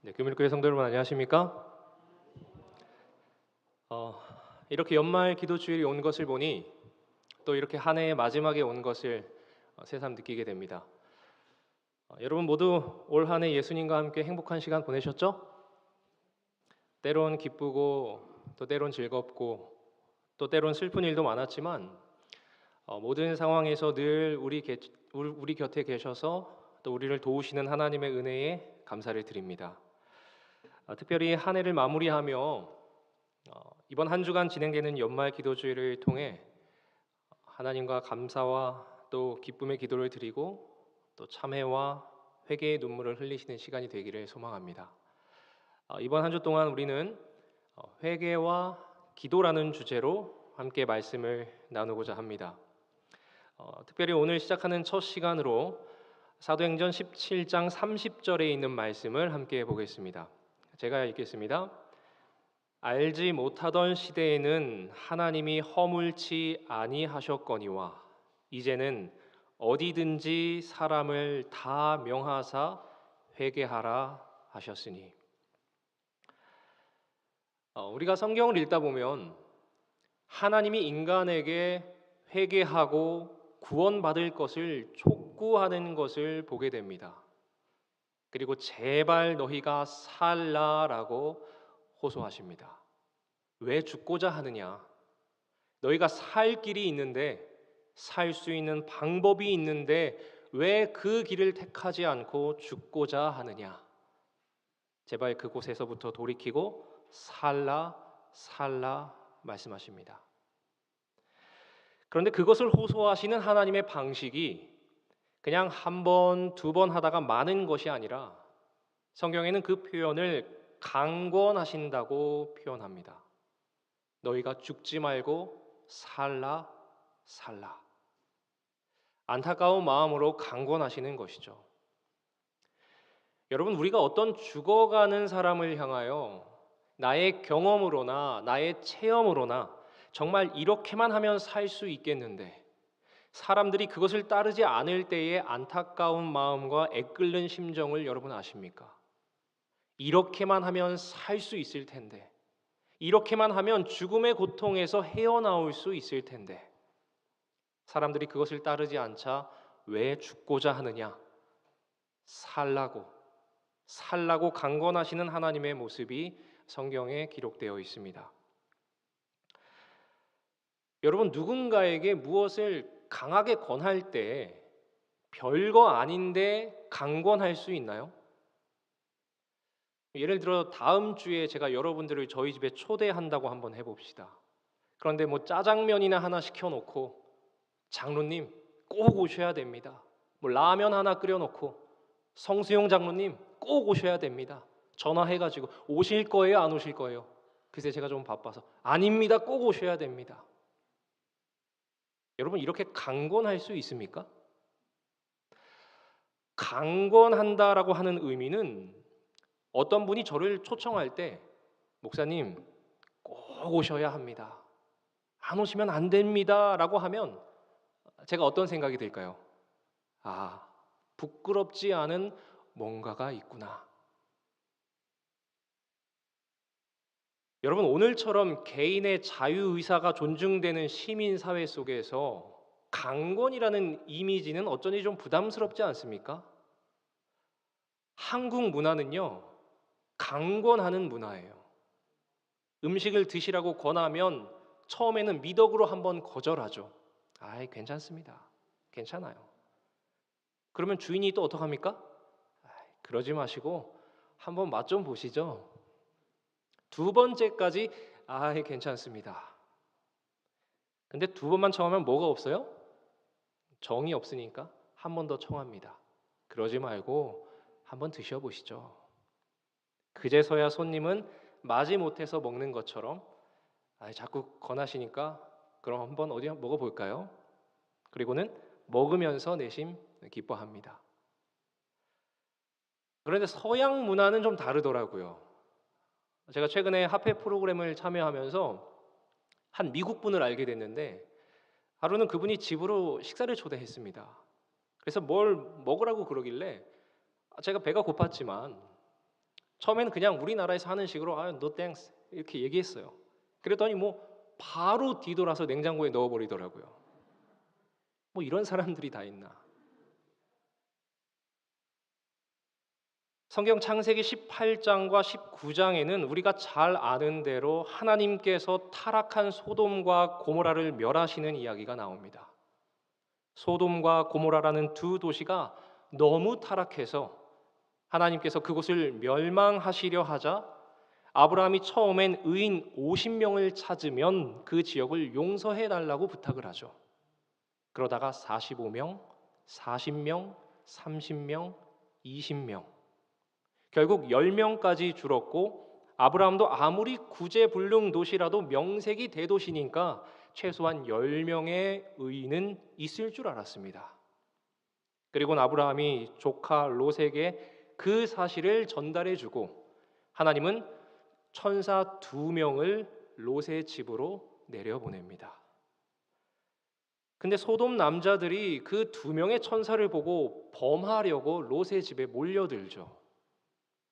네, 금일교회 성도 여러분 안녕하십니까? 어, 이렇게 연말 기도 주일이 온 것을 보니 또 이렇게 한 해의 마지막에 온 것을 새삼 느끼게 됩니다. 여러분 모두 올 한 해 예수님과 함께 행복한 시간 보내셨죠? 때론 기쁘고 또 때론 즐겁고 또 때론 슬픈 일도 많았지만 모든 상황에서 늘 우리 곁에 계셔서 또 우리를 도우시는 하나님의 은혜에 감사를 드립니다. 특별히 한 해를 마무리하며 이번 한 주간 진행되는 연말 기도주일을 통해 하나님과 감사와 또 기쁨의 기도를 드리고 또 참회와 회개의 눈물을 흘리시는 시간이 되기를 소망합니다. 이번 한 주 동안 우리는 회개와 기도라는 주제로 함께 말씀을 나누고자 합니다. 특별히 오늘 시작하는 첫 시간으로 사도행전 17장 30절에 있는 말씀을 함께 보겠습니다. 제가 읽겠습니다. 알지 못하던 시대에는 하나님이 허물치 아니하셨거니와 이제는 어디든지 사람을 다 명하사 회개하라 하셨으니. 우리가 성경을 읽다 보면 하나님이 인간에게 회개하고 구원받을 것을 촉구하는 것을 보게 됩니다. 그리고 제발 너희가 살라라고 호소하십니다. 왜 죽고자 하느냐? 너희가 살 길이 있는데, 살 수 있는 방법이 있는데 왜 그 길을 택하지 않고 죽고자 하느냐? 제발 그곳에서부터 돌이키고 살라 말씀하십니다. 그런데 그것을 호소하시는 하나님의 방식이 그냥 한 번, 두 번 하다가 마는 것이 아니라 성경에는 그 표현을 강권하신다고 표현합니다. 너희가 죽지 말고 살라. 안타까운 마음으로 강권하시는 것이죠. 여러분, 우리가 어떤 죽어가는 사람을 향하여 나의 경험으로나 나의 체험으로나 정말 이렇게만 하면 살 수 있겠는데 사람들이 그것을 따르지 않을 때의 안타까운 마음과 애끓는 심정을 여러분 아십니까? 이렇게만 하면 살 수 있을 텐데, 이렇게만 하면 죽음의 고통에서 헤어나올 수 있을 텐데 사람들이 그것을 따르지 않자 왜 죽고자 하느냐? 살라고 강권하시는 하나님의 모습이 성경에 기록되어 있습니다. 여러분, 누군가에게 무엇을 강하게 권할 때 별거 아닌데 강권할 수 있나요? 예를 들어 다음 주에 제가 여러분들을 저희 집에 초대한다고 한번 해봅시다. 그런데 뭐 짜장면이나 하나 시켜놓고 장로님 꼭 오셔야 됩니다. 뭐 라면 하나 끓여놓고 성수용 장로님 꼭 오셔야 됩니다. 전화해가지고 오실 거예요, 안 오실 거예요? 글쎄 제가 좀 바빠서 아닙니다, 꼭 오셔야 됩니다. 여러분, 이렇게 강권할 수 있습니까? 강권한다라고 하는 의미는 어떤 분이 저를 초청할 때 목사님 꼭 오셔야 합니다, 안 오시면 안 됩니다 라고 하면 제가 어떤 생각이 들까요? 아, 부끄럽지 않은 뭔가가 있구나. 여러분, 오늘처럼 개인의 자유의사가 존중되는 시민사회 속에서 강권이라는 이미지는 어쩐지 좀 부담스럽지 않습니까? 한국 문화는요, 강권하는 문화예요. 음식을 드시라고 권하면 처음에는 미덕으로 한번 거절하죠. 아이, 괜찮습니다, 괜찮아요. 그러면 주인이 또 어떡합니까? 그러지 마시고 한번 맛 좀 보시죠. 두 번째까지 괜찮습니다. 근데 두 번만 청하면 뭐가 없어요? 정이 없으니까 한 번 더 청합니다. 그러지 말고 한번 드셔보시죠. 그제서야 손님은 마지못해서 먹는 것처럼 자꾸 권하시니까 그럼 한번 어디 먹어볼까요? 그리고는 먹으면서 내심 기뻐합니다. 그런데 서양 문화는 좀 다르더라고요. 제가 최근에 화폐 프로그램을 참여하면서 한 미국 분을 알게 됐는데 하루는 그분이 집으로 식사를 초대했습니다. 그래서 뭘 먹으라고 그러길래 제가 배가 고팠지만 처음에는 그냥 우리나라에서 하는 식으로 no thanks 이렇게 얘기했어요. 그랬더니 바로 뒤돌아서 냉장고에 넣어버리더라고요. 이런 사람들이 다 있나? 성경 창세기 18장과 19장에는 우리가 잘 아는 대로 하나님께서 타락한 소돔과 고모라를 멸하시는 이야기가 나옵니다. 소돔과 고모라라는 두 도시가 너무 타락해서 하나님께서 그곳을 멸망하시려 하자 아브라함이 처음엔 의인 50명을 찾으면 그 지역을 용서해 달라고 부탁을 하죠. 그러다가 45명, 40명, 30명, 20명 결국 10명까지 줄었고 아브라함도 아무리 구제불능 도시라도 명색이 대도시니까 최소한 10명의 의인은 있을 줄 알았습니다. 그리고 아브라함이 조카 롯에게 그 사실을 전달해주고 하나님은 천사 2명을 롯의 집으로 내려보냅니다. 근데 소돔 남자들이 그 2명의 천사를 보고 범하려고 롯의 집에 몰려들죠.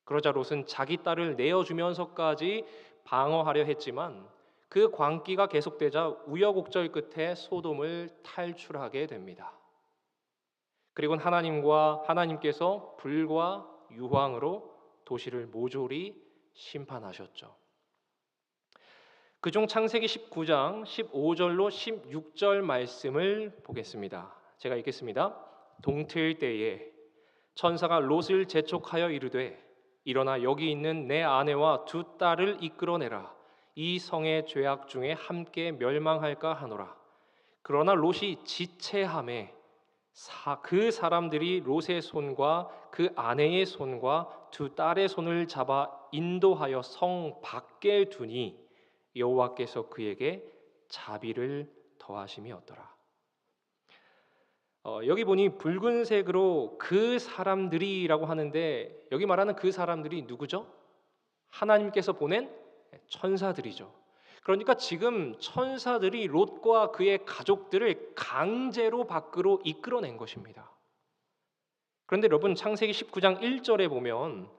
그러자 롯은 자기 딸을 내어주면서까지 방어하려 했지만 그 광기가 계속되자 우여곡절 끝에 소돔을 탈출하게 됩니다. 그리고 하나님께서 불과 유황으로 도시를 모조리 심판하셨죠. 그중 창세기 19장 15절로 16절 말씀을 보겠습니다. 제가 읽겠습니다. 동틀 때에 천사가 롯을 재촉하여 이르되 일어나 여기 있는 내 아내와 2 딸을 이끌어내라. 이 성의 죄악 중에 함께 멸망할까 하노라. 그러나 롯이 지체함에 그 사람들이 롯의 손과 그 아내의 손과 2 딸의 손을 잡아 인도하여 성 밖에 두니 여호와께서 그에게 자비를 더하심이었더라. 여기 보니 붉은색으로 그 사람들이라고 하는데 여기 말하는 그 사람들이 누구죠? 하나님께서 보낸 천사들이죠. 그러니까 지금 천사들이 롯과 그의 가족들을 강제로 밖으로 이끌어낸 것입니다. 그런데 여러분 창세기 19장 1절에 보면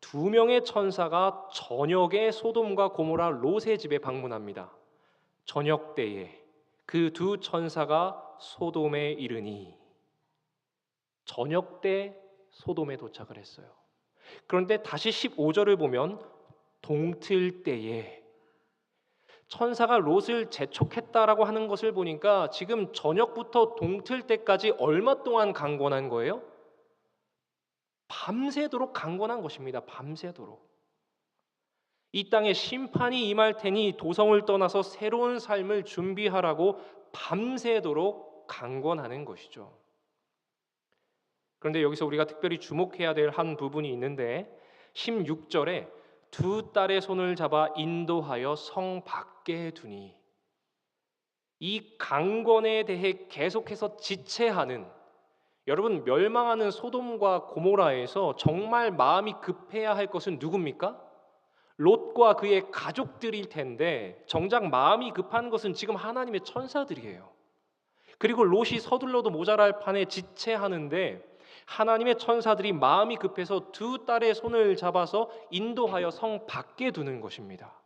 2명의 천사가 저녁에 소돔과 고모라 롯의 집에 방문합니다. 저녁 때에 그 2 천사가 소돔에 이르니 저녁 때 소돔에 도착을 했어요. 그런데 다시 15절을 보면 동틀 때에 천사가 롯을 재촉했다라고 하는 것을 보니까 지금 저녁부터 동틀 때까지 얼마 동안 강권한 거예요? 밤새도록 강권한 것입니다. 밤새도록. 이 땅에 심판이 임할 테니 도성을 떠나서 새로운 삶을 준비하라고 밤새도록 강권하는 것이죠. 그런데 여기서 우리가 특별히 주목해야 될 한 부분이 있는데 16절에 2 딸의 손을 잡아 인도하여 성 밖에 두니 이 강권에 대해 계속해서 지체하는 여러분 멸망하는 소돔과 고모라에서 정말 마음이 급해야 할 것은 누굽니까? 롯과 그의 가족들일 텐데 정작 마음이 급한 것은 지금 하나님의 천사들이에요. 그리고 롯이 서둘러도 모자랄 판에 지체하는데 하나님의 천사들이 마음이 급해서 2 딸의 손을 잡아서 인도하여 성 밖에 두는 것입니다.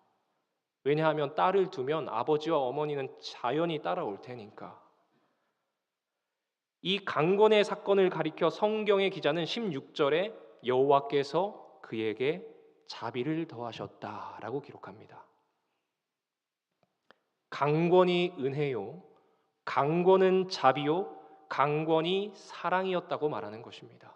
왜냐하면 딸을 두면 아버지와 어머니는 자연히 따라올 테니까. 이 강권의 사건을 가리켜 성경의 기자는 16절에 여호와께서 그에게 자비를 더하셨다라고 기록합니다. 강권이 은혜요, 강권은 자비요, 강권이 사랑이었다고 말하는 것입니다.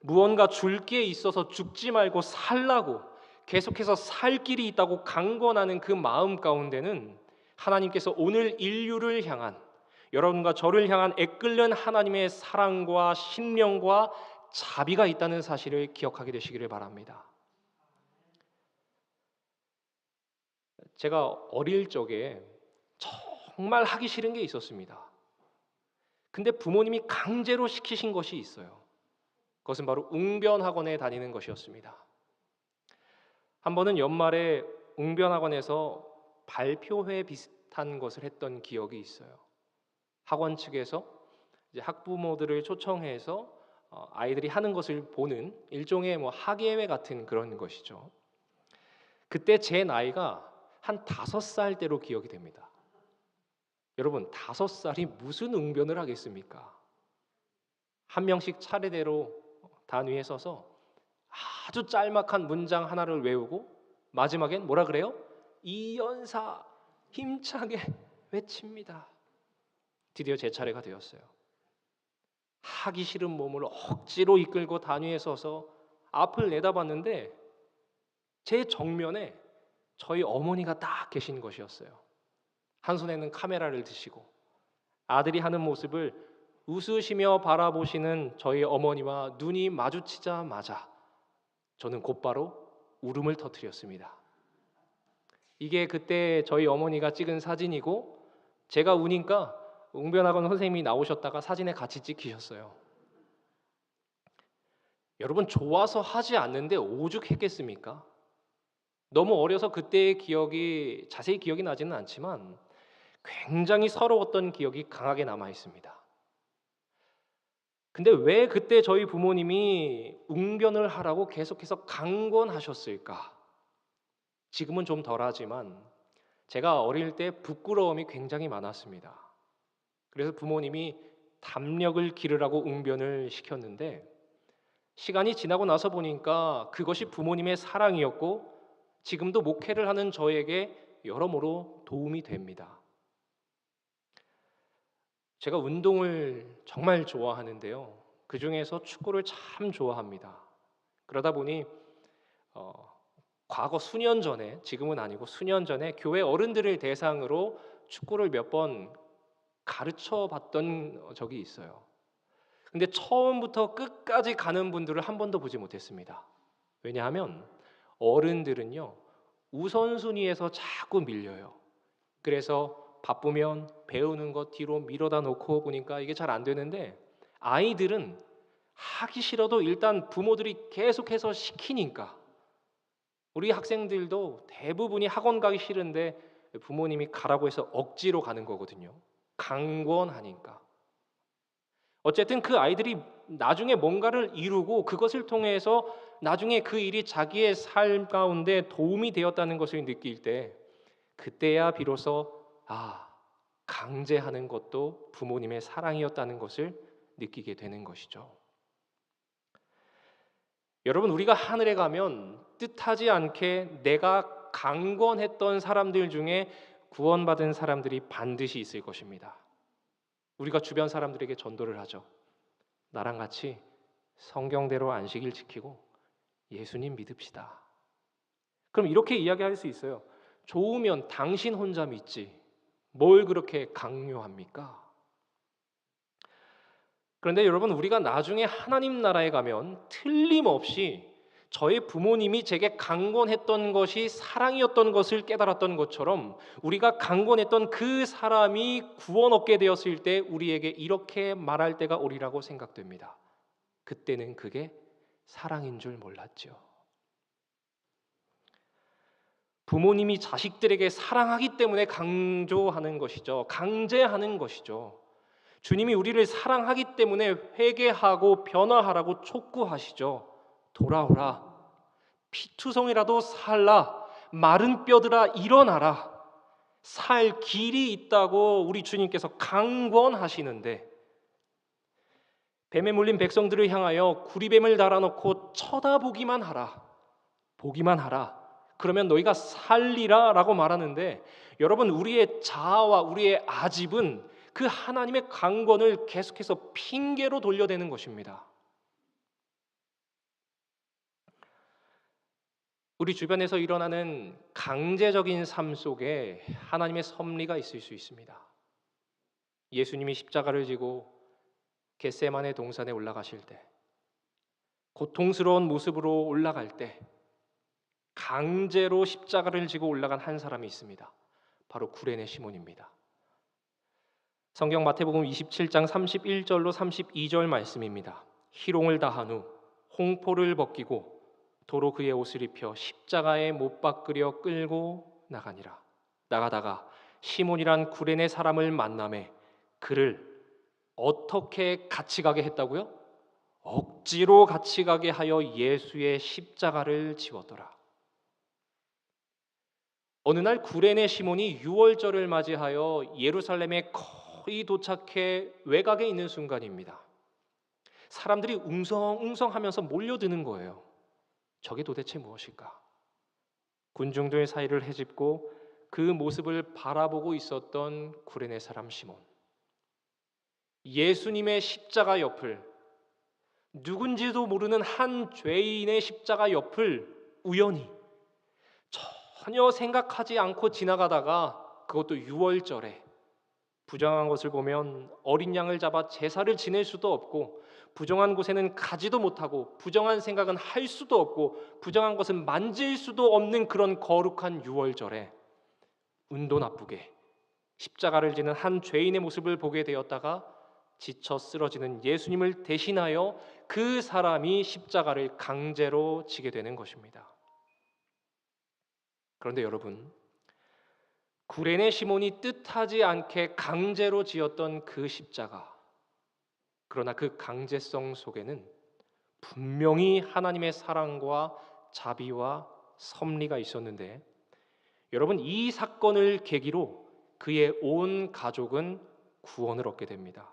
무언가 줄 게 있어서 죽지 말고 살라고 계속해서 살 길이 있다고 강권하는 그 마음 가운데는 하나님께서 오늘 인류를 향한 여러분과 저를 향한 애끓는 하나님의 사랑과 신령과 자비가 있다는 사실을 기억하게 되시기를 바랍니다. 제가 어릴 적에 정말 하기 싫은 게 있었습니다. 근데 부모님이 강제로 시키신 것이 있어요. 그것은 바로 웅변학원에 다니는 것이었습니다. 한 번은 연말에 웅변학원에서 발표회 비슷한 것을 했던 기억이 있어요. 학원 측에서 이제 학부모들을 초청해서 아이들이 하는 것을 보는 일종의 학예회 같은 그런 것이죠. 그때 제 나이가 한 5살 때로 기억이 됩니다. 여러분, 5살이 무슨 웅변을 하겠습니까? 한 명씩 차례대로 단위에 서서 아주 짤막한 문장 하나를 외우고 마지막엔 뭐라 그래요? 이연사 힘차게 외칩니다. 드디어 제 차례가 되었어요. 하기 싫은 몸을 억지로 이끌고 단위에 서서 앞을 내다봤는데 제 정면에 저희 어머니가 딱 계신 것이었어요. 한 손에는 카메라를 드시고 아들이 하는 모습을 웃으시며 바라보시는 저희 어머니와 눈이 마주치자마자 저는 곧바로 울음을 터뜨렸습니다. 이게 그때 저희 어머니가 찍은 사진이고 제가 우니까 웅변학원 선생님이 나오셨다가 사진에 같이 찍히셨어요. 여러분, 좋아서 하지 않는데 오죽했겠습니까? 너무 어려서 그때의 기억이 자세히 기억이 나지는 않지만 굉장히 서러웠던 기억이 강하게 남아 있습니다. 근데 왜 그때 저희 부모님이 웅변을 하라고 계속해서 강권하셨을까? 지금은 좀 덜하지만 제가 어릴 때 부끄러움이 굉장히 많았습니다. 그래서 부모님이 담력을 기르라고 웅변을 시켰는데 시간이 지나고 나서 보니까 그것이 부모님의 사랑이었고 지금도 목회를 하는 저에게 여러모로 도움이 됩니다. 제가 운동을 정말 좋아하는데요. 그 중에서 축구를 참 좋아합니다. 그러다 보니 과거 수년 전에, 지금은 아니고 수년 전에 교회 어른들을 대상으로 축구를 몇 번 가르쳐 봤던 적이 있어요. 근데 처음부터 끝까지 가는 분들을 한 번도 보지 못했습니다. 왜냐하면 어른들은요, 우선순위에서 자꾸 밀려요. 그래서 바쁘면 배우는 것 뒤로 미뤄다 놓고 보니까 이게 잘 안 되는데 아이들은 하기 싫어도 일단 부모들이 계속해서 시키니까 우리 학생들도 대부분이 학원 가기 싫은데 부모님이 가라고 해서 억지로 가는 거거든요. 강권하니까. 어쨌든 그 아이들이 나중에 뭔가를 이루고 그것을 통해서 나중에 그 일이 자기의 삶 가운데 도움이 되었다는 것을 느낄 때 그때야 비로소 강제하는 것도 부모님의 사랑이었다는 것을 느끼게 되는 것이죠. 여러분, 우리가 하늘에 가면 뜻하지 않게 내가 강권했던 사람들 중에 구원받은 사람들이 반드시 있을 것입니다. 우리가 주변 사람들에게 전도를 하죠. 나랑 같이 성경대로 안식일 지키고 예수님 믿읍시다. 그럼 이렇게 이야기할 수 있어요. 좋으면 당신 혼자 믿지 뭘 그렇게 강요합니까? 그런데 여러분, 우리가 나중에 하나님 나라에 가면 틀림없이 저의 부모님이 제게 강권했던 것이 사랑이었던 것을 깨달았던 것처럼 우리가 강권했던 그 사람이 구원 얻게 되었을 때 우리에게 이렇게 말할 때가 오리라고 생각됩니다. 그때는 그게 사랑인 줄 몰랐죠. 부모님이 자식들에게 사랑하기 때문에 강조하는 것이죠. 강제하는 것이죠. 주님이 우리를 사랑하기 때문에 회개하고 변화하라고 촉구하시죠. 돌아오라. 피투성이라도 살라. 마른 뼈들아 일어나라. 살 길이 있다고 우리 주님께서 강권하시는데 뱀에 물린 백성들을 향하여 구리뱀을 달아놓고 쳐다보기만 하라. 보기만 하라. 그러면 너희가 살리라 라고 말하는데 여러분, 우리의 자아와 우리의 아집은 그 하나님의 강권을 계속해서 핑계로 돌려대는 것입니다. 우리 주변에서 일어나는 강제적인 삶 속에 하나님의 섭리가 있을 수 있습니다. 예수님이 십자가를 지고 겟세마네 동산에 올라가실 때, 고통스러운 모습으로 올라갈 때 강제로 십자가를 지고 올라간 한 사람이 있습니다. 바로 구레네 시몬입니다. 성경 마태복음 27장 31절로 32절 말씀입니다. 희롱을 다한 후 홍포를 벗기고 도로 그의 옷을 입혀 십자가에 못 박으려 끌고 나가니라. 나가다가 시몬이란 구레네 사람을 만나매 그를 어떻게 같이 가게 했다고요? 억지로 같이 가게 하여 예수의 십자가를 지웠더라. 어느 날 구레네 시몬이 유월절을 맞이하여 예루살렘에 거의 도착해 외곽에 있는 순간입니다. 사람들이 웅성웅성하면서 몰려드는 거예요. 저게 도대체 무엇일까? 군중들 사이를 헤집고 그 모습을 바라보고 있었던 구레네 사람 시몬. 예수님의 십자가 옆을, 누군지도 모르는 한 죄인의 십자가 옆을 우연히 전혀 생각하지 않고 지나가다가, 그것도 유월절에, 부정한 것을 보면 어린 양을 잡아 제사를 지낼 수도 없고, 부정한 곳에는 가지도 못하고, 부정한 생각은 할 수도 없고, 부정한 것은 만질 수도 없는 그런 거룩한 유월절에 운도 나쁘게 십자가를 지는 한 죄인의 모습을 보게 되었다가 지쳐 쓰러지는 예수님을 대신하여 그 사람이 십자가를 강제로 지게 되는 것입니다. 그런데 여러분, 구레네 시몬이 뜻하지 않게 강제로 지었던 그 십자가, 그러나 그 강제성 속에는 분명히 하나님의 사랑과 자비와 섭리가 있었는데, 여러분, 이 사건을 계기로 그의 온 가족은 구원을 얻게 됩니다.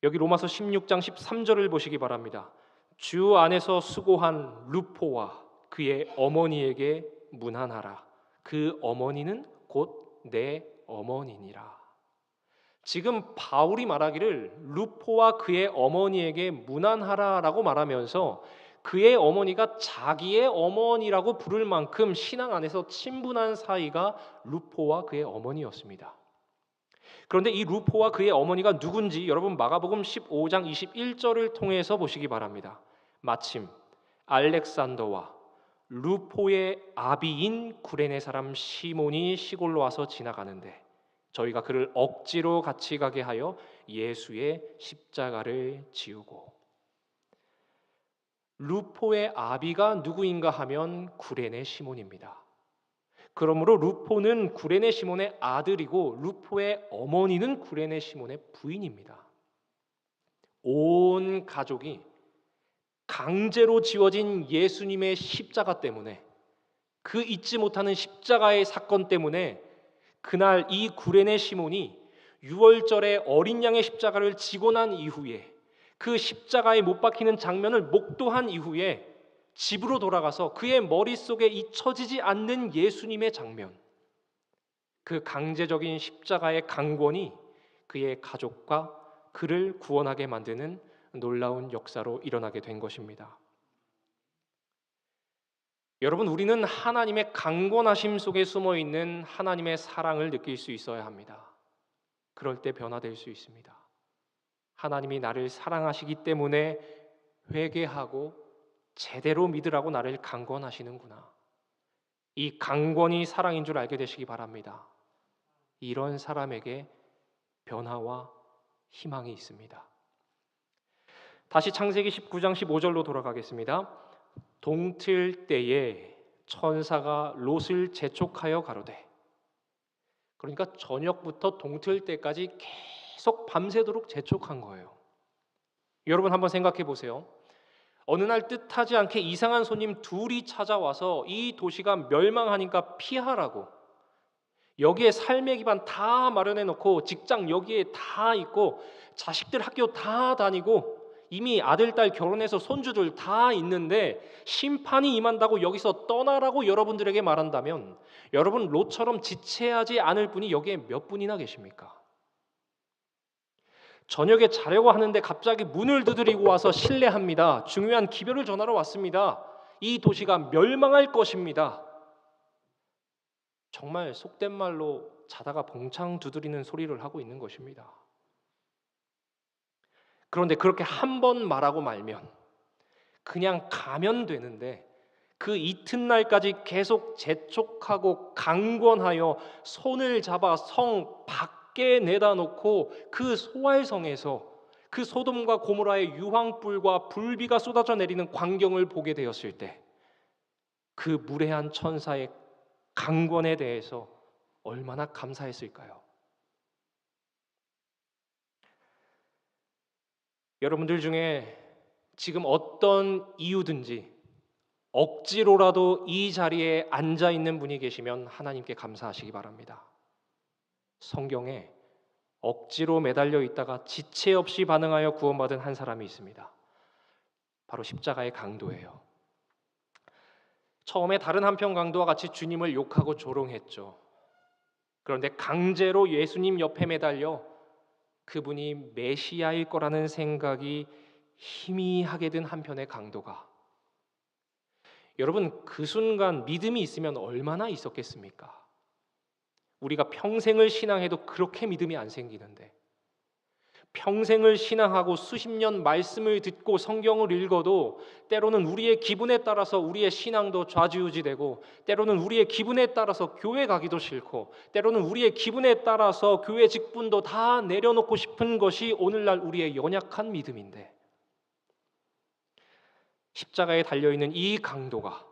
여기 로마서 16장 13절을 보시기 바랍니다. 주 안에서 수고한 루포와 그의 어머니에게 문안하라. 그 어머니는 곧 내 어머니니라. 지금 바울이 말하기를 루포와 그의 어머니에게 문안하라라고 말하면서 그의 어머니가 자기의 어머니라고 부를 만큼 신앙 안에서 친분한 사이가 루포와 그의 어머니였습니다. 그런데 이 루포와 그의 어머니가 누군지 여러분 마가복음 15장 21절을 통해서 보시기 바랍니다. 마침 알렉산더와 루포의 아비인 구레네 사람 시몬이 시골로 와서 지나가는데 저희가 그를 억지로 같이 가게 하여 예수의 십자가를 지우고. 루포의 아비가 누구인가 하면 구레네 시몬입니다. 그러므로 루포는 구레네 시몬의 아들이고 루포의 어머니는 구레네 시몬의 부인입니다. 온 가족이 강제로 지워진 예수님의 십자가 때문에, 그 잊지 못하는 십자가의 사건 때문에 그날 이 구레네 시몬이 유월절에 어린 양의 십자가를 지고 난 이후에, 그 십자가에 못 박히는 장면을 목도한 이후에 집으로 돌아가서 그의 머릿속에 잊혀지지 않는 예수님의 장면, 그 강제적인 십자가의 강권이 그의 가족과 그를 구원하게 만드는 놀라운 역사로 일어나게 된 것입니다. 여러분, 우리는 하나님의 강권하심 속에 숨어 있는 하나님의 사랑을 느낄 수 있어야 합니다. 그럴 때 변화될 수 있습니다. 하나님이 나를 사랑하시기 때문에 회개하고 제대로 믿으라고 나를 강권하시는구나. 이 강권이 사랑인 줄 알게 되시기 바랍니다. 이런 사람에게 변화와 희망이 있습니다. 다시 창세기 19장 15절로 돌아가겠습니다. 동틀 때에 천사가 롯을 재촉하여 가로되, 그러니까 저녁부터 동틀 때까지 계속 밤새도록 재촉한 거예요. 여러분 한번 생각해 보세요. 어느 날 뜻하지 않게 이상한 손님 둘이 찾아와서 이 도시가 멸망하니까 피하라고, 여기에 삶의 기반 다 마련해 놓고 직장 여기에 다 있고 자식들 학교 다 다니고 이미 아들, 딸 결혼해서 손주들 다 있는데 심판이 임한다고 여기서 떠나라고 여러분들에게 말한다면, 여러분 롯처럼 지체하지 않을 분이 여기에 몇 분이나 계십니까? 저녁에 자려고 하는데 갑자기 문을 두드리고 와서 실례합니다. 중요한 기별을 전하러 왔습니다. 이 도시가 멸망할 것입니다. 정말 속된 말로 자다가 봉창 두드리는 소리를 하고 있는 것입니다. 그런데 그렇게 한 번 말하고 말면 그냥 가면 되는데, 그 이튿날까지 계속 재촉하고 강권하여 손을 잡아 성 밖에 내다 놓고 그 소알성에서 그 소돔과 고모라의 유황불과 불비가 쏟아져 내리는 광경을 보게 되었을 때, 그 무례한 천사의 강권에 대해서 얼마나 감사했을까요? 여러분들 중에 지금 어떤 이유든지 억지로라도 이 자리에 앉아 있는 분이 계시면 하나님께 감사하시기 바랍니다. 성경에 억지로 매달려 있다가 지체 없이 반응하여 구원받은 한 사람이 있습니다. 바로 십자가의 강도예요. 처음에 다른 한편 강도와 같이 주님을 욕하고 조롱했죠. 그런데 강제로 예수님 옆에 매달려 그분이 메시아일 거라는 생각이 희미하게 든 한편의 강도가, 여러분 그 순간 믿음이 있으면 얼마나 있었겠습니까? 우리가 평생을 신앙해도 그렇게 믿음이 안 생기는데, 평생을 신앙하고 수십 년 말씀을 듣고 성경을 읽어도 때로는 우리의 기분에 따라서 우리의 신앙도 좌지우지되고, 때로는 우리의 기분에 따라서 교회 가기도 싫고, 때로는 우리의 기분에 따라서 교회 직분도 다 내려놓고 싶은 것이 오늘날 우리의 연약한 믿음인데, 십자가에 달려있는 이 강도가,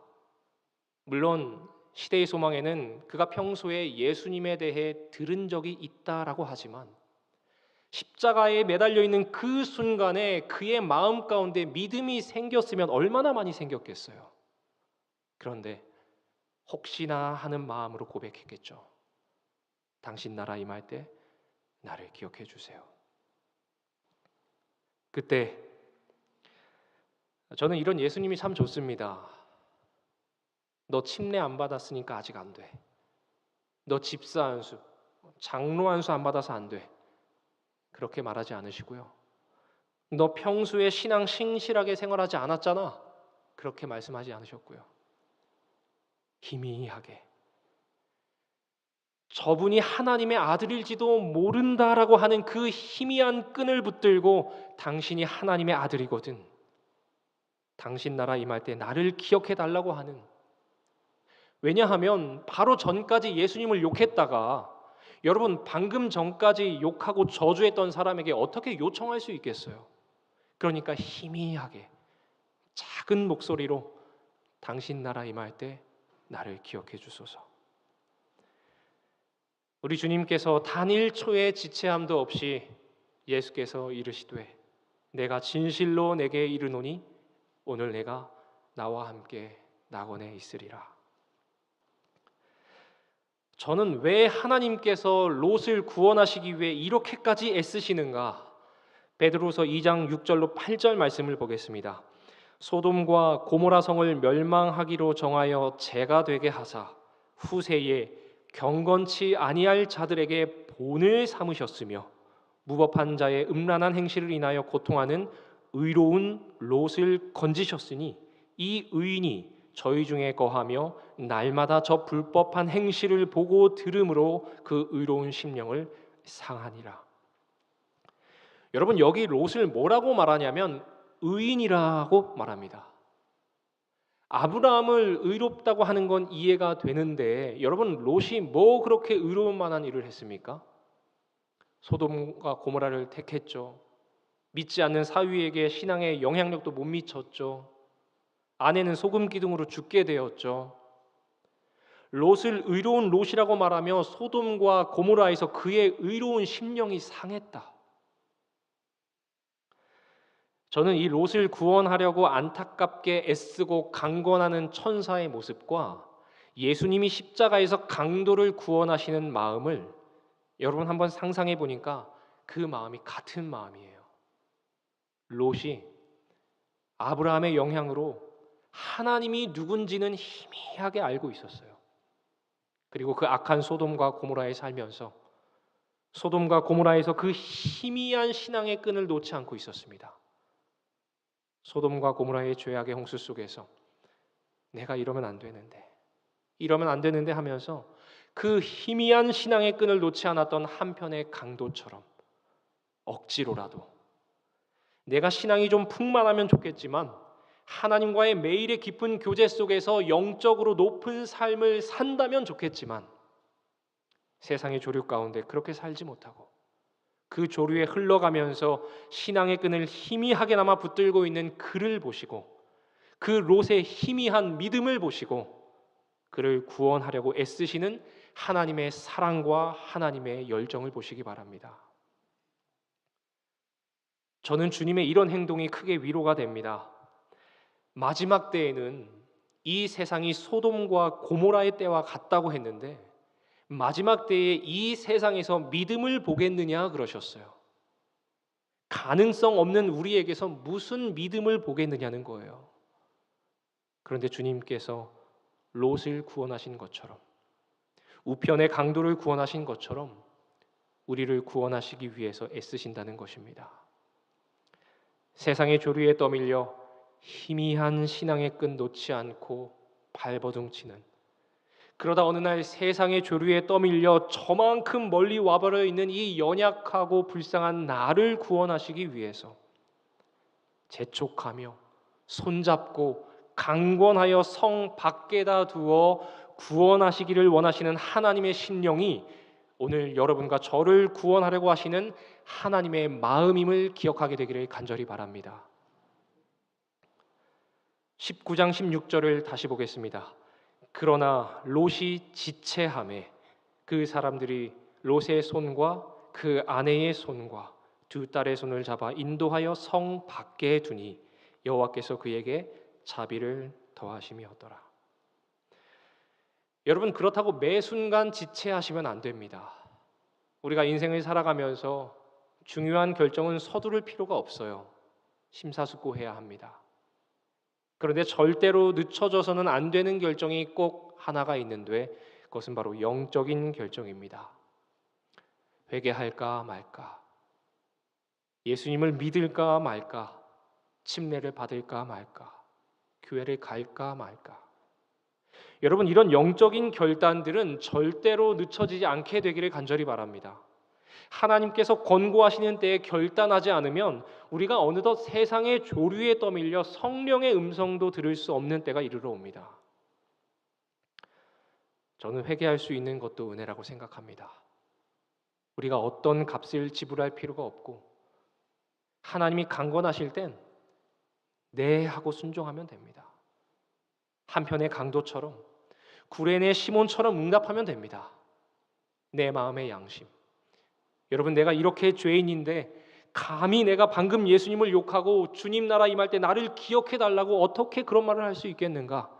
물론 시대의 소망에는 그가 평소에 예수님에 대해 들은 적이 있다라고 하지만 십자가에 매달려 있는 그 순간에 그의 마음 가운데 믿음이 생겼으면 얼마나 많이 생겼겠어요. 그런데 혹시나 하는 마음으로 고백했겠죠. 당신 나라 임할 때 나를 기억해 주세요. 그때 저는 이런 예수님이 참 좋습니다. 너 침례 안 받았으니까 아직 안 돼. 너 집사 안수, 장로 안수 안 받아서 안 돼. 그렇게 말하지 않으시고요. 너 평소에 신앙 신실하게 생활하지 않았잖아. 그렇게 말씀하지 않으셨고요. 희미하게 저분이 하나님의 아들일지도 모른다라고 하는 그 희미한 끈을 붙들고, 당신이 하나님의 아들이거든, 당신 나라 임할 때 나를 기억해 달라고 하는, 왜냐하면 바로 전까지 예수님을 욕했다가, 여러분 방금 전까지 욕하고 저주했던 사람에게 어떻게 요청할 수 있겠어요? 그러니까 희미하게 작은 목소리로 당신 나라 임할 때 나를 기억해 주소서. 우리 주님께서 단 1초의 지체함도 없이 예수께서 이르시되 내가 진실로 내게 이르노니 오늘 내가 나와 함께 낙원에 있으리라. 저는 왜 하나님께서 롯을 구원하시기 위해 이렇게까지 애쓰시는가? 베드로서 2장 6절로 8절 말씀을 보겠습니다. 소돔과 고모라 성을 멸망하기로 정하여 재가 되게 하사 후세에 경건치 아니할 자들에게 본을 삼으셨으며 무법한 자의 음란한 행실을 인하여 고통하는 의로운 롯을 건지셨으니 이 의인이 저희 중에 거하며 날마다 저 불법한 행실을 보고 들음으로 그 의로운 심령을 상하니라. 여러분 여기 롯을 뭐라고 말하냐면 의인이라고 말합니다. 아브라함을 의롭다고 하는 건 이해가 되는데, 여러분 롯이 뭐 그렇게 의로운 만한 일을 했습니까? 소돔과 고모라를 택했죠. 믿지 않는 사위에게 신앙의 영향력도 못 미쳤죠. 아내는 소금 기둥으로 죽게 되었죠. 롯을 의로운 롯이라고 말하며 소돔과 고모라에서 그의 의로운 심령이 상했다. 저는 이 롯을 구원하려고 안타깝게 애쓰고 강권하는 천사의 모습과 예수님이 십자가에서 강도를 구원하시는 마음을 여러분 한번 상상해 보니까 그 마음이 같은 마음이에요. 롯이 아브라함의 영향으로 하나님이 누군지는 희미하게 알고 있었어요. 그리고 그 악한 소돔과 고모라에 살면서 소돔과 고모라에서 그 희미한 신앙의 끈을 놓지 않고 있었습니다. 소돔과 고모라의 죄악의 홍수 속에서 내가 이러면 안 되는데 하면서 그 희미한 신앙의 끈을 놓지 않았던 한편의 강도처럼 억지로라도 내가 신앙이 좀 풍만하면 좋겠지만 하나님과의 매일의 깊은 교제 속에서 영적으로 높은 삶을 산다면 좋겠지만 세상의 조류 가운데 그렇게 살지 못하고 그 조류에 흘러가면서 신앙의 끈을 희미하게나마 붙들고 있는 그를 보시고, 그 롯의 희미한 믿음을 보시고 그를 구원하려고 애쓰시는 하나님의 사랑과 하나님의 열정을 보시기 바랍니다. 저는 주님의 이런 행동이 크게 위로가 됩니다. 마지막 때에는 이 세상이 소돔과 고모라의 때와 같다고 했는데 마지막 때에 이 세상에서 믿음을 보겠느냐 그러셨어요. 가능성 없는 우리에게서 무슨 믿음을 보겠느냐는 거예요. 그런데 주님께서 롯을 구원하신 것처럼, 우편의 강도를 구원하신 것처럼 우리를 구원하시기 위해서 애쓰신다는 것입니다. 세상의 조류에 떠밀려 희미한 신앙의 끈 놓지 않고 발버둥치는, 그러다 어느 날 세상의 조류에 떠밀려 저만큼 멀리 와버려 있는 이 연약하고 불쌍한 나를 구원하시기 위해서 재촉하며 손잡고 강권하여 성 밖에다 두어 구원하시기를 원하시는 하나님의 심령이 오늘 여러분과 저를 구원하려고 하시는 하나님의 마음임을 기억하게 되기를 간절히 바랍니다. 19장 16절을 다시 보겠습니다. 그러나 롯이 지체하매 그 사람들이 롯의 손과 그 아내의 손과 두 딸의 손을 잡아 인도하여 성 밖에 두니 여호와께서 그에게 자비를 더하심이었더라. 여러분, 그렇다고 매 순간 지체하시면 안 됩니다. 우리가 인생을 살아가면서 중요한 결정은 서두를 필요가 없어요. 심사숙고해야 합니다. 그런데 절대로 늦춰져서는 안 되는 결정이 꼭 하나가 있는데 그것은 바로 영적인 결정입니다. 회개할까 말까, 예수님을 믿을까 말까, 침례를 받을까 말까, 교회를 갈까 말까. 여러분, 이런 영적인 결단들은 절대로 늦춰지지 않게 되기를 간절히 바랍니다. 하나님께서 권고하시는 때에 결단하지 않으면 우리가 어느덧 세상의 조류에 떠밀려 성령의 음성도 들을 수 없는 때가 이르러 옵니다. 저는 회개할 수 있는 것도 은혜라고 생각합니다. 우리가 어떤 값을 지불할 필요가 없고 하나님이 강권하실 땐 네 하고 순종하면 됩니다. 한편의 강도처럼, 구레네 시몬처럼 응답하면 됩니다. 내 마음의 양심. 여러분, 내가 이렇게 죄인인데 감히 내가 방금 예수님을 욕하고 주님 나라 임할 때 나를 기억해 달라고 어떻게 그런 말을 할 수 있겠는가?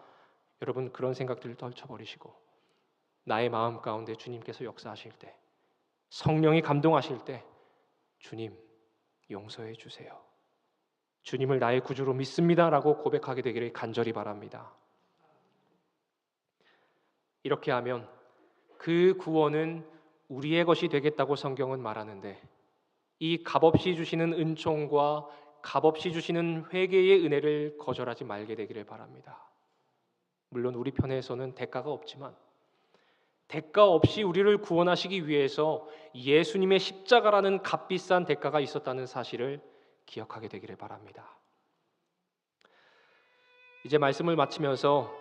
여러분, 그런 생각들을 떨쳐버리시고 나의 마음 가운데 주님께서 역사하실 때, 성령이 감동하실 때 주님 용서해 주세요, 주님을 나의 구주로 믿습니다라고 고백하게 되기를 간절히 바랍니다. 이렇게 하면 그 구원은 우리의 것이 되겠다고 성경은 말하는데 이 값없이 주시는 은총과 값없이 주시는 회개의 은혜를 거절하지 말게 되기를 바랍니다. 물론 우리 편에서는 대가가 없지만 대가 없이 우리를 구원하시기 위해서 예수님의 십자가라는 값비싼 대가가 있었다는 사실을 기억하게 되기를 바랍니다. 이제 말씀을 마치면서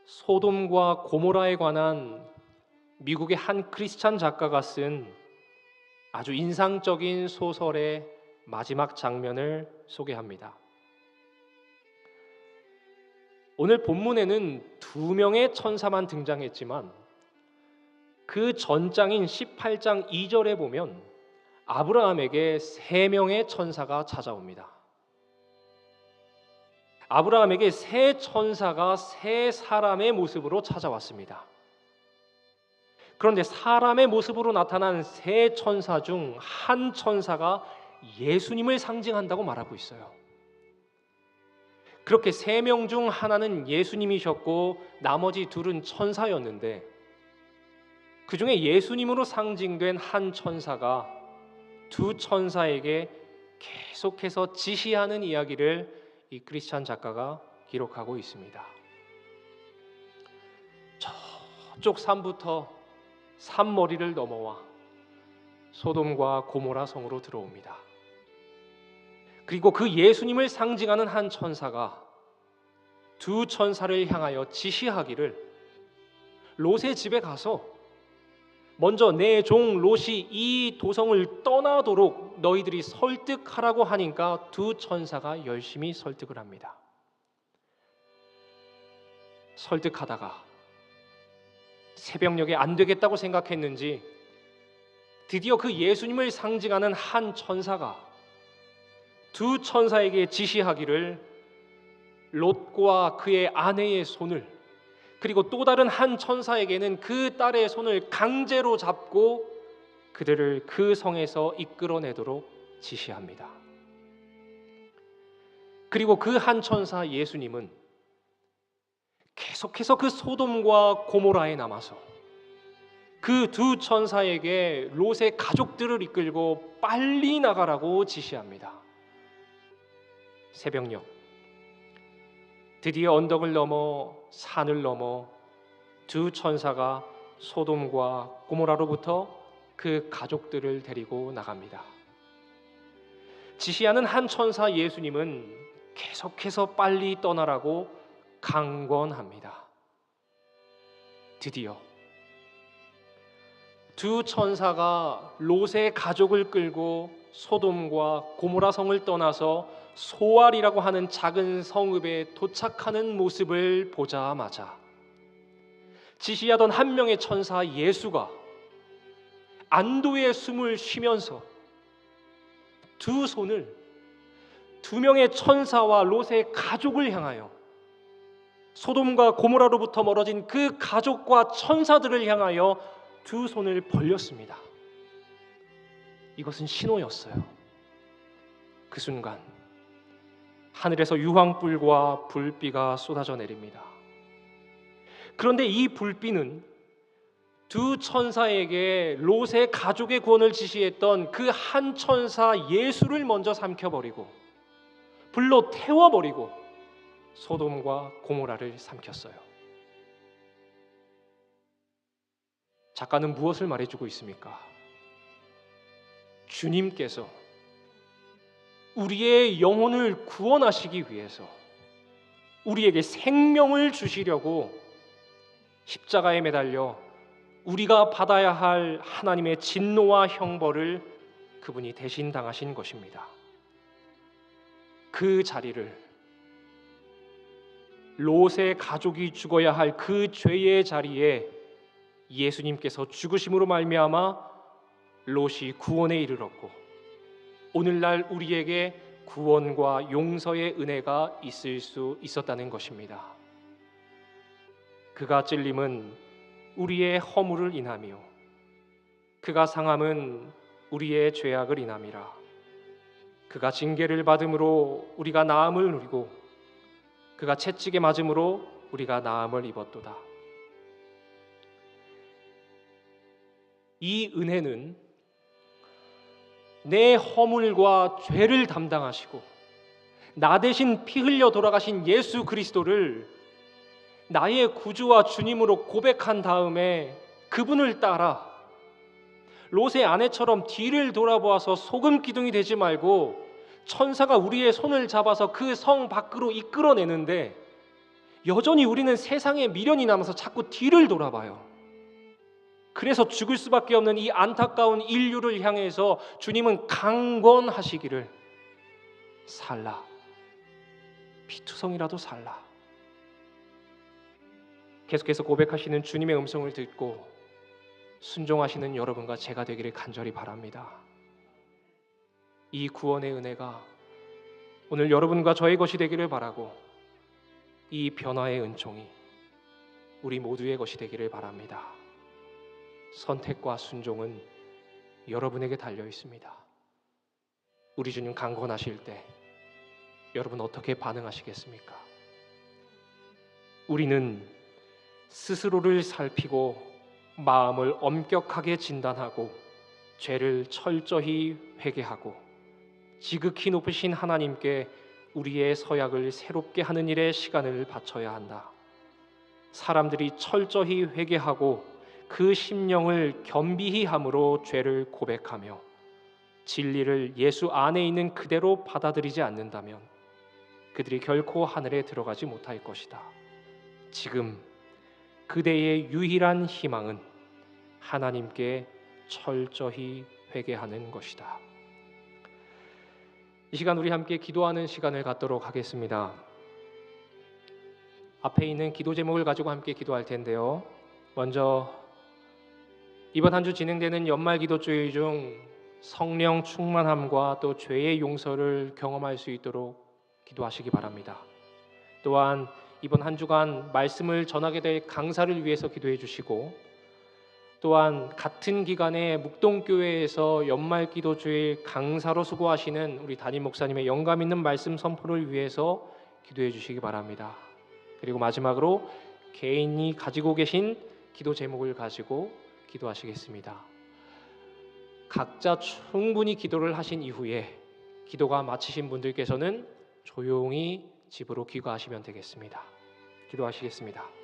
소돔과 고모라에 관한 미국의 한 크리스찬 작가가 쓴 아주 인상적인 소설의 마지막 장면을 소개합니다. 오늘 본문에는 2명의 천사만 등장했지만 그 전장인 18장 2절에 보면 아브라함에게 3명의 천사가 찾아옵니다. 아브라함에게 3 천사가 3 사람의 모습으로 찾아왔습니다. 그런데 사람의 모습으로 나타난 3 천사 중 한 천사가 예수님을 상징한다고 말하고 있어요. 그렇게 3명 중 하나는 예수님이셨고 나머지 2은 천사였는데 그 중에 예수님으로 상징된 한 천사가 2 천사에게 계속해서 지시하는 이야기를 이 크리스찬 작가가 기록하고 있습니다. 저쪽 산부터 산머리를 넘어와 소돔과 고모라 성으로 들어옵니다. 그리고 그 예수님을 상징하는 한 천사가 2 천사를 향하여 지시하기를 롯의 집에 가서 먼저 내 종 롯이 이 도성을 떠나도록 너희들이 설득하라고 하니까 2 천사가 열심히 설득을 합니다. 설득하다가 새벽녘에 안 되겠다고 생각했는지 드디어 그 예수님을 상징하는 한 천사가 두 천사에게 지시하기를 롯과 그의 아내의 손을, 그리고 또 다른 한 천사에게는 그 딸의 손을 강제로 잡고 그들을 그 성에서 이끌어내도록 지시합니다. 그리고 그 한 천사 예수님은 계속해서 그 소돔과 고모라에 남아서 그 두 천사에게 롯의 가족들을 이끌고 빨리 나가라고 지시합니다. 새벽녘 드디어 언덕을 넘어 산을 넘어 두 천사가 소돔과 고모라로부터 그 가족들을 데리고 나갑니다. 지시하는 한 천사 예수님은 계속해서 빨리 떠나라고 강권합니다. 드디어 두 천사가 롯의 가족을 끌고 소돔과 고모라 성을 떠나서 소알이라고 하는 작은 성읍에 도착하는 모습을 보자마자 지시하던 한 명의 천사 예수가 안도의 숨을 쉬면서 두 손을 두 명의 천사와 롯의 가족을 향하여 소돔과 고모라로부터 멀어진 그 가족과 천사들을 향하여 두 손을 벌렸습니다. 이것은 신호였어요. 그 순간 하늘에서 유황불과 불비가 쏟아져 내립니다. 그런데 이 불비는 두 천사에게 롯의 가족의 구원을 지시했던 그 한 천사 예수를 먼저 삼켜버리고 불로 태워버리고 소돔과 고모라를 삼켰어요. 작가는 무엇을 말해주고 있습니까? 주님께서 우리의 영혼을 구원하시기 위해서 우리에게 생명을 주시려고 십자가에 매달려 우리가 받아야 할 하나님의 진노와 형벌을 그분이 대신 당하신 것입니다. 그 자리를, 롯의 가족이 죽어야 할 그 죄의 자리에 예수님께서 죽으심으로 말미암아 롯이 구원에 이르렀고 오늘날 우리에게 구원과 용서의 은혜가 있을 수 있었다는 것입니다. 그가 찔림은 우리의 허물을 인하며 그가 상함은 우리의 죄악을 인함이라. 그가 징계를 받음으로 우리가 나음을 누리고 그가 채찍에 맞음으로 우리가 나음을 입었도다. 이 은혜는 내 허물과 죄를 담당하시고 나 대신 피 흘려 돌아가신 예수 그리스도를 나의 구주와 주님으로 고백한 다음에 그분을 따라 롯의 아내처럼 뒤를 돌아보아서 소금 기둥이 되지 말고 천사가 우리의 손을 잡아서 그 성 밖으로 이끌어내는데 여전히 우리는 세상에 미련이 남아서 자꾸 뒤를 돌아봐요. 그래서 죽을 수밖에 없는 이 안타까운 인류를 향해서 주님은 강권하시기를 살라, 피투성이라도 살라. 계속해서 고백하시는 주님의 음성을 듣고 순종하시는 여러분과 제가 되기를 간절히 바랍니다. 이 구원의 은혜가 오늘 여러분과 저의 것이 되기를 바라고 이 변화의 은총이 우리 모두의 것이 되기를 바랍니다. 선택과 순종은 여러분에게 달려 있습니다. 우리 주님 강권하실 때 여러분 어떻게 반응하시겠습니까? 우리는 스스로를 살피고 마음을 엄격하게 진단하고 죄를 철저히 회개하고 지극히 높으신 하나님께 우리의 서약을 새롭게 하는 일에 시간을 바쳐야 한다. 사람들이 철저히 회개하고 그 심령을 겸비히 함으로 죄를 고백하며 진리를 예수 안에 있는 그대로 받아들이지 않는다면 그들이 결코 하늘에 들어가지 못할 것이다. 지금 그대의 유일한 희망은 하나님께 철저히 회개하는 것이다. 이 시간 우리 함께 기도하는 시간을 갖도록 하겠습니다. 앞에 있는 기도 제목을 가지고 함께 기도할 텐데요. 먼저 이번 한 주 진행되는 연말 기도주일 중 성령 충만함과 또 죄의 용서를 경험할 수 있도록 기도하시기 바랍니다. 또한 이번 한 주간 말씀을 전하게 될 강사를 위해서 기도해 주시고, 또한 같은 기간에 묵동교회에서 연말 기도주일 강사로 수고하시는 우리 담임 목사님의 영감 있는 말씀 선포를 위해서 기도해 주시기 바랍니다. 그리고 마지막으로 개인이 가지고 계신 기도 제목을 가지고 기도하시겠습니다. 각자 충분히 기도를 하신 이후에 기도가 마치신 분들께서는 조용히 집으로 귀가하시면 되겠습니다. 기도하시겠습니다.